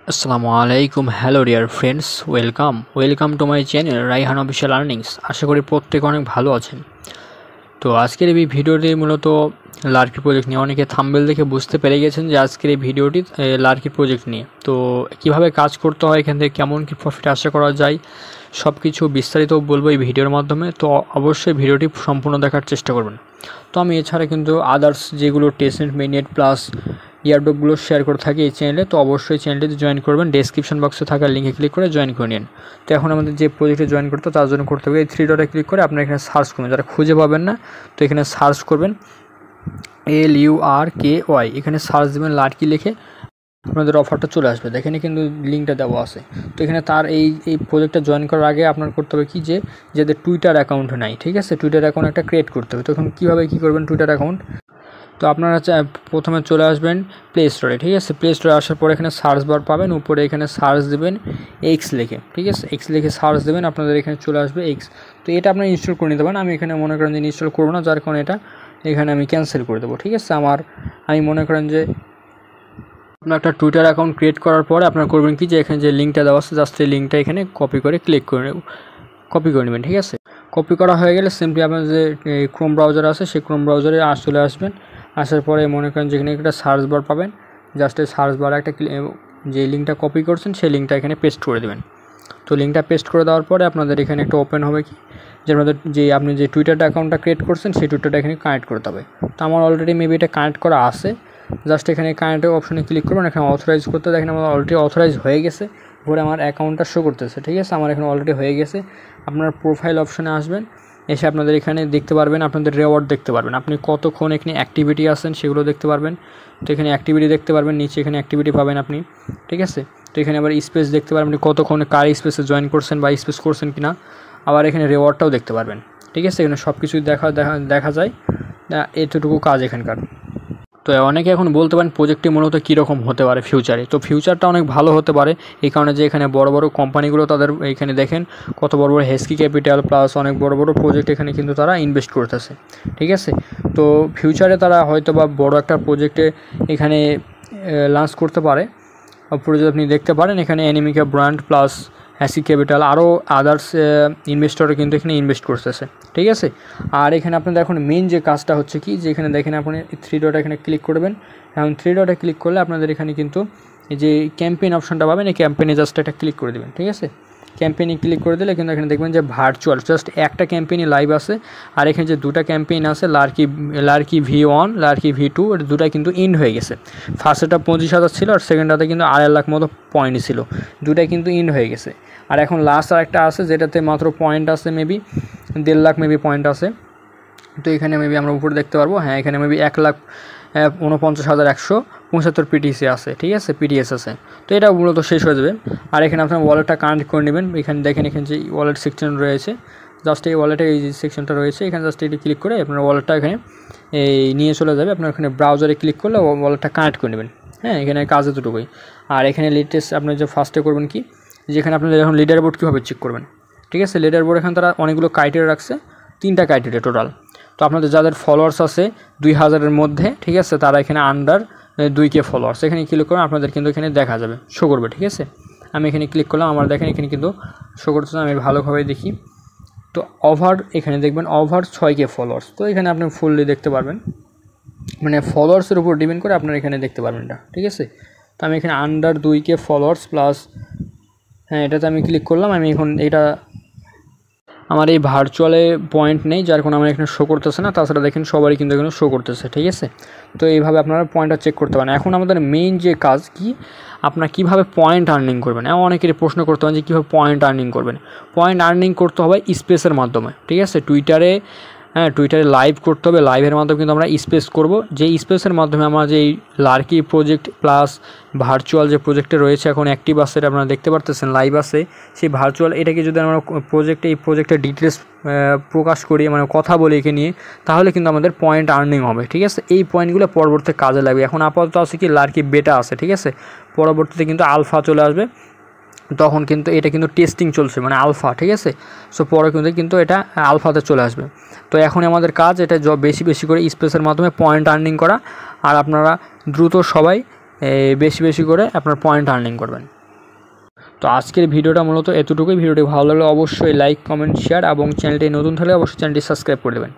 আসসালামু আলাইকুম, hello dear friends, welcome to my channel Raihan official earnings. আশা করি প্রত্যেকে অনেক ভালো আছেন। তো আজকের এই ভিডিওটি মূলত লার্কি প্রজেক্ট নিয়ে। অনেকে থাম্বনেল দেখে বুঝতে পেরে গেছেন যে আজকের এই ভিডিওটি লার্কি প্রজেক্ট নিয়ে। তো কিভাবে কাজ করতে হয়, এখান থেকে কেমন কি প্রফিট আশা করা যায়, সব কিছু বিস্তারিত বলবো এই ভিডিওর মাধ্যমে। তো অবশ্যই ভিডিওটি সম্পূর্ণ দেখার চেষ্টা করবেন। তো আমি এছাড়া কিন্তু আদার্স যেগুলো টেসেন্ট মেনেট প্লাস ইয়ারড্রপগুলো শেয়ার করে থাকি এই চ্যানেলে। তো অবশ্যই চ্যানেলটিতে জয়েন করবেন, ডেসক্রিপশন বক্সে থাকা লিঙ্কে ক্লিক করে জয়েন করে নিন। তো এখন আমাদের যে প্রজেক্টে জয়েন করতে তার জন্য করতে হবে এই 3 ডটে ক্লিক করে আপনার এখানে সার্চ করবেন। যারা খুঁজে পাবেন না তো এখানে সার্চ করবেন LURKY, এখানে সার্চ দেবেন লার্কি লিখে, আপনাদের অফারটা চলে আসবে। দেখেন কিন্তু লিঙ্কটা দেওয়া আছে। তো এখানে তার এই প্রজেক্টটা জয়েন করার আগে আপনার করতে হবে কি, যে যাদের টুইটার অ্যাকাউন্ট নাই, ঠিক আছে, টুইটার অ্যাকাউন্ট একটা ক্রিয়েট করতে হবে। তখন কীভাবে কী করবেন টুইটার অ্যাকাউন্ট, তো আপনারা প্রথমে চলে আসবেন প্লে স্টোরে, ঠিক আছে। প্লে স্টোরে আসার পর এখানে সার্চ বার পাবেন, উপরে এখানে সার্চ দেবেন এক্স লিখে, ঠিক আছে, এক্স লিখে সার্চ দেবেন, আপনাদের এখানে চলে আসবে এক্স। তো এটা আপনারা ইনস্টল করে নিতে পারেন। আমি এখানে মনে করেন যে ইনস্টল করবো না, যার কারণে এটা এখানে আমি ক্যান্সেল করে দেবো, ঠিক আছে। আমি মনে করেন যে আপনার একটা টুইটার অ্যাকাউন্ট ক্রিয়েট করার পরে আপনারা করবেন কি, যে এখানে যে লিঙ্কটা দেওয়া আছে জাস্ট এই লিঙ্কটা এখানে কপি করে নেবেন, ঠিক আছে। কপি করা হয়ে গেলে সিম্পলি আপনার যে ক্রোম ব্রাউজার আছে সেই ক্রোম ব্রাউজারে চলে আসবেন। আসার পরে মনে করেন যেখানে একটা সার্চ বার পাবেন, জাস্ট এই সার্চ বারে একটা যে লিঙ্কটা কপি করছেন সেই লিঙ্কটা এখানে পেস্ট করে দেবেন। তো লিঙ্কটা পেস্ট করে দেওয়ার পরে আপনাদের এখানে একটা ওপেন হবে কি, যে আপনাদের আপনি যে টুইটারটা অ্যাকাউন্টটা ক্রিয়েট করছেন সেই টুইটারটা এখানে কানেক্ট করতে হবে। তো আমার অলরেডি মেবি এটা কানেক্ট করা আছে। জাস্ট এখানে কানেক্টের অপশনে ক্লিক করবেন, এখানে অথরাইজ করতে, দেখেন আমার অলরেডি অথরাইজ হয়ে গেছে, পরে আমার অ্যাকাউন্টটা শো করতেছে, ঠিক আছে, আমার এখানে অলরেডি হয়ে গেছে। আপনার প্রোফাইল অপশনে আসবেন, এসে আপনাদের এখানে দেখতে পারবেন, আপনাদের রেওয়ার্ড দেখতে পারবেন, আপনি কতক্ষণ এখানে অ্যাক্টিভিটি আছেন সেগুলো দেখতে পারবেন। তো এখানে অ্যাক্টিভিটি দেখতে পারবেন, নিচে এখানে অ্যাক্টিভিটি পাবেন আপনি, ঠিক আছে। তো এখানে আবার স্পেস দেখতে পারবেন, আপনি কতক্ষণ কার স্পেসে জয়েন করছেন বা স্পেস করছেন কিনা। আবার এখানে রেওয়ার্ডটাও দেখতে পারবেন, ঠিক আছে। এখানে সব কিছুই দেখা যায়। এতটুকু কাজ এখানকার। তো অনেকে এখন বলতে পারেন প্রজেক্টটি মূলত কীরকম হতে পারে ফিউচারে। তো ফিউচারটা অনেক ভালো হতে পারে, এই কারণে যে এখানে বড় বড় কোম্পানিগুলো তাদের এখানে দেখেন কত বড় বড় হেস্কি ক্যাপিটাল প্লাস অনেক বড় বড় প্রজেক্ট এখানে কিন্তু তারা ইনভেস্ট করতেছে, ঠিক আছে। তো ফিউচারে তারা হয়তো বা বড় একটা প্রজেক্টে এখানে লঞ্চ করতে পারে। প্রজেক্ট আপনি দেখতে পারেন এখানে অ্যানিমিকা ব্র্যান্ড প্লাস হেস্কি ক্যাপিটাল আরও আদার্স ইনভেস্টরও কিন্তু এখানে ইনভেস্ট করতেছে, ঠিক আছে। আর এখানে আপনাদের এখন মেইন যে কাজটা হচ্ছে কি, যে এখানে দেখেন আপনি 3 ডট এখানে ক্লিক করবেন। এখন 3 ডটে ক্লিক করলে আপনাদের এখানে কিন্তু এই যে ক্যাম্পেইন অপশনটা পাবেন, এই ক্যাম্পেইনে জাস্ট একটা ক্লিক করে দেবেন, ঠিক আছে। ক্যাম্পেইনে ক্লিক করে দিলে কিন্তু এখানে দেখবেন যে ভার্চুয়াল জাস্ট একটা ক্যাম্পেইনই লাইভ আছে। আর এখানে যে দুটা ক্যাম্পেইন আছে লার্কি V1 লার্কি V2, এটা দুটাই কিন্তু ইন্ড হয়ে গেছে। ফার্স্টটা 25,000 ছিল আর সেকেন্ডটাতে কিন্তু 2.5 লাখ মতো পয়েন্ট ছিল, দুটাই কিন্তু ইন্ড হয়ে গেছে। আর এখন লাস্ট আর একটা আছে যেটাতে মাত্র পয়েন্ট আছে মেবি 1.5 লাখ মেবি পয়েন্ট আছে। তো এখানে মেবি আমরা উপরে দেখতে পারবো, হ্যাঁ এখানে মেবি 1,49,175 PTC আছে, ঠিক আছে, PTS আছে। তো এটা মূলত শেষ হয়ে যাবে। আর এখানে আপনার ওয়ালেটটা কানেক্ট করে নেবেন। এখানে দেখেন এখানে যে ওয়ালেট সেকশন রয়েছে, জাস্ট এই ওয়ালেটে এই যে সেকশনটা রয়েছে এখানে জাস্ট এটি ক্লিক করে আপনার ওয়ালেটটা এখানে এই নিয়ে চলে যাবে। আপনার এখানে ব্রাউজারে ক্লিক করলে ওয়ালেটটা কানেক্ট করে নেবেন, হ্যাঁ এখানে কাজ এতটুকুই। আর এখানে লেটেস্ট আপনার যে ফার্স্টে করবেন কি, যেখানে আপনাদের এখন লিডার বোর্ড কীভাবে চেক করবেন, ঠিক আছে। লিডার বোর্ড এখানে তারা অনেকগুলো ক্রাইটেরিয়া রাখছে, 3টা ক্রাইটেরিয়া টোটাল। তো আপনাদের যাদের ফলোয়ার্স আছে 2000-এর মধ্যে, ঠিক আছে, তারা এখানে আন্ডার 2K ফলোয়ার্স এখানে ক্লিক করবেন, আপনাদের কিন্তু এখানে দেখা যাবে, শো করবে, ঠিক আছে। আমি এখানে ক্লিক করলাম, আমার দেখেন এখানে কিন্তু শো করতেছে, আমি ভালোভাবে দেখি। তো এখানে দেখবেন ওভার 6K ফলোয়ার্স। তো এখানে আপনি ফুললি দেখতে পারবেন, মানে ফলোয়ার্সের উপর ডিপেন্ড করে আপনারা এখানে দেখতে পারবেন এটা, ঠিক আছে। তো আমি এখানে আন্ডার 2K ফলোয়ার্স প্লাস, হ্যাঁ এটাতে আমি ক্লিক করলাম। আমি এখন এটা আমার এই ভার্চুয়ালে পয়েন্ট নেই, যার কোনো আমার এখানে শো করতেছে না। তাছাড়া দেখেন সবারই কিন্তু এখানে শো করতেছে, ঠিক আছে। তো এইভাবে আপনারা পয়েন্টটা চেক করতে পারেন। এখন আমাদের মেইন যে কাজ কি, আপনারা কীভাবে পয়েন্ট আর্নিং করবেন। অনেকেরই প্রশ্ন করতে পারেন যে কীভাবে পয়েন্ট আর্নিং করবেন। পয়েন্ট আর্নিং করতে হবে স্পেসের মাধ্যমে, ঠিক আছে। টুইটারে লাইভ করতে হবে, লাইভের মাধ্যমে কিন্তু আমরা স্পেস করব। যে স্পেসের মাধ্যমে আমরা যে লার্কি প্রজেক্ট প্লাস ভার্চুয়াল যে প্রজেক্টে রয়েছে এখন অ্যাক্টিভ আছে, এটা আপনারা দেখতে পারতেছেন লাইভ আছে, সেই ভার্চুয়াল এটাকে যদি আমরা এই প্রজেক্টের ডিটেলস প্রকাশ করি, মানে কথা বলি একে নিয়ে, তাহলে কিন্তু আমাদের পয়েন্ট আর্নিং হবে, ঠিক আছে। এই পয়েন্টগুলো পরবর্তীতে কাজে লাগবে। এখন আপাতত আছে কি লার্কি বেটা আছে, ঠিক আছে, পরবর্তীতে কিন্তু আলফা চলে আসবে, তখন কিন্তু এটা কিন্তু টেস্টিং চলছে, মানে আলফা, ঠিক আছে। সো পরে কিন্তু এটা আলফাতে চলে আসবে। তো এখন আমাদের কাজ এটা বেশি করে স্পেসের মাধ্যমে পয়েন্ট আর্নিং করা। আর আপনারা দ্রুত সবাই বেশি বেশি করে আপনার পয়েন্ট আর্নিং করবেন। তো আজকের ভিডিওটা মূলত এতটুকুই। ভিডিওটি ভালো লাগলে অবশ্যই লাইক, কমেন্ট, শেয়ার এবং চ্যানেলটি নতুন থাকলে অবশ্যই চ্যানেলটি সাবস্ক্রাইব করে দেবেন।